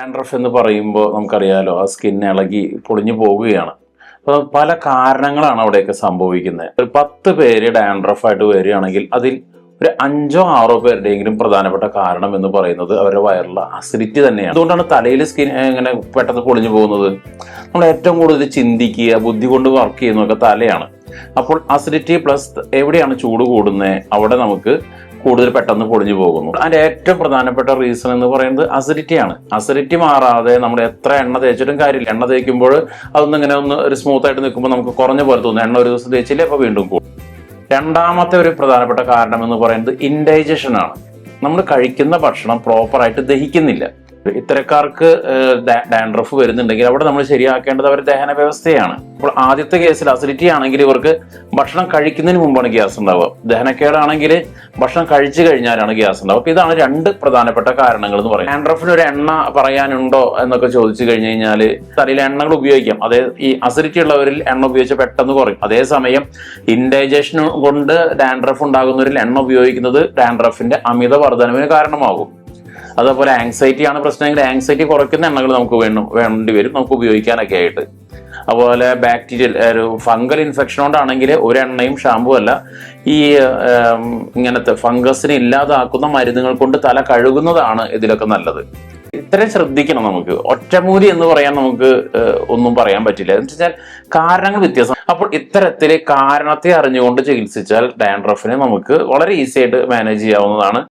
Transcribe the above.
Dandruff എന്ന് പറയുമ്പോൾ നമുക്കറിയാലോ, ആ സ്കിൻ ഇളകി പൊളിഞ്ഞു പോവുകയാണ്. അപ്പോൾ പല കാരണങ്ങളാണ് അവിടെയൊക്കെ സംഭവിക്കുന്നത്. ഒരു 10 പേര് ഡാൻഡ്രഫായിട്ട് വരികയാണെങ്കിൽ അതിൽ ഒരു 5-6 പേരുടെയെങ്കിലും പ്രധാനപ്പെട്ട കാരണം എന്ന് പറയുന്നത് അവരുടെ വയറിലുള്ള അസിഡിറ്റി തന്നെയാണ്. അതുകൊണ്ടാണ് തലയിൽ സ്കിൻ ഇങ്ങനെ പെട്ടെന്ന് പൊളിഞ്ഞു പോകുന്നത്. നമ്മൾ ഏറ്റവും കൂടുതൽ ചിന്തിക്കുക, ബുദ്ധി കൊണ്ട് വർക്ക് ചെയ്യുന്നതൊക്കെ തലയാണ്. അപ്പോൾ അസിഡിറ്റി പ്ലസ് എവിടെയാണ് ചൂട് കൂടുന്നത് അവിടെ നമുക്ക് കൂടുതൽ പെട്ടെന്ന് പൊളിഞ്ഞു പോകുന്നു. അതിന്റെ ഏറ്റവും പ്രധാനപ്പെട്ട റീസൺ എന്ന് പറയുന്നത് അസിഡിറ്റിയാണ്. അസിഡിറ്റി മാറാതെ നമ്മൾ എത്ര എണ്ണ തേച്ചിട്ടും കാര്യമില്ല. എണ്ണ തേക്കുമ്പോൾ അതൊന്നും ഇങ്ങനെ ഒരു സ്മൂത്ത് ആയിട്ട് നിൽക്കുമ്പോൾ നമുക്ക് കുറഞ്ഞ പോലെ തോന്നും. എണ്ണ ഒരു ദിവസം തേച്ചില്ലേ, അപ്പോൾ വീണ്ടും കൂടും. രണ്ടാമത്തെ ഒരു പ്രധാനപ്പെട്ട കാരണം എന്ന് പറയുന്നത് ഇൻഡൈജഷൻ ആണ്. നമ്മൾ കഴിക്കുന്ന ഭക്ഷണം പ്രോപ്പറായിട്ട് ദഹിക്കുന്നില്ല. ഇത്തരക്കാർക്ക് ഡാൻഡ്രഫ് വരുന്നുണ്ടെങ്കിൽ അവിടെ നമ്മൾ ശരിയാക്കേണ്ടത് അവരുടെ ദഹന വ്യവസ്ഥയാണ്. അപ്പോൾ ആദ്യത്തെ കേസിൽ അസിഡിറ്റി ആണെങ്കിൽ ഇവർക്ക് ഭക്ഷണം കഴിക്കുന്നതിന് മുമ്പാണ് ഗ്യാസ് ഉണ്ടാവുക. ദഹനക്കേടാണെങ്കിൽ ഭക്ഷണം കഴിച്ചു കഴിഞ്ഞാലാണ് ഗ്യാസ് ഉണ്ടാവുക. അപ്പോൾ ഇതാണ് 2 പ്രധാനപ്പെട്ട കാരണങ്ങൾ എന്ന് പറയുന്നത്. ഡാൻഡ്രഫിന് ഒരു എണ്ണ പറയാനുണ്ടോ എന്നൊക്കെ ചോദിച്ചു കഴിഞ്ഞു കഴിഞ്ഞാൽ തലയിൽ എണ്ണകൾ ഉപയോഗിക്കാം. അതേ ഈ അസിഡിറ്റി ഉള്ളവരിൽ എണ്ണ ഉപയോഗിച്ച് പെട്ടെന്ന് കുറയും. അതേസമയം ഇൻഡൈജഷൻ കൊണ്ട് ഡാൻഡ്രഫ് ഉണ്ടാകുന്നവരിൽ എണ്ണ ഉപയോഗിക്കുന്നത് ഡാൻഡ്രഫിന്റെ അമിത വർധനവിന് കാരണമാകും. അതേപോലെ ആങ്സൈറ്റി ആണ് പ്രശ്നമെങ്കിൽ ആങ്സൈറ്റി കുറയ്ക്കുന്ന എണ്ണകൾ നമുക്ക് വേണ്ടി വരും, നമുക്ക് ഉപയോഗിക്കാനൊക്കെ ആയിട്ട്. അതുപോലെ ബാക്ടീരിയൽ ഒരു ഫംഗൽ ഇൻഫെക്ഷൻ കൊണ്ടാണെങ്കിൽ ഒരു എണ്ണയും ഷാമ്പു അല്ല, ഈ ഇങ്ങനത്തെ ഫംഗസിനെ ഇല്ലാതാക്കുന്ന മരുന്നുകൾ കൊണ്ട് തല കഴുകുന്നതാണ് ഇതിലൊക്കെ നല്ലത്. ഇത്രയും ശ്രദ്ധിക്കണം. നമുക്ക് ഒറ്റമൂലി എന്ന് പറയാൻ നമുക്ക് ഒന്നും പറയാൻ പറ്റില്ല. എന്ന് വെച്ചാൽ കാരണങ്ങൾ വ്യത്യാസം. അപ്പോൾ ഇത്തരത്തില് കാരണത്തെ അറിഞ്ഞുകൊണ്ട് ചികിത്സിച്ചാൽ ഡാൻഡ്രഫിനെ നമുക്ക് വളരെ ഈസി ആയിട്ട് മാനേജ് ചെയ്യാവുന്നതാണ്.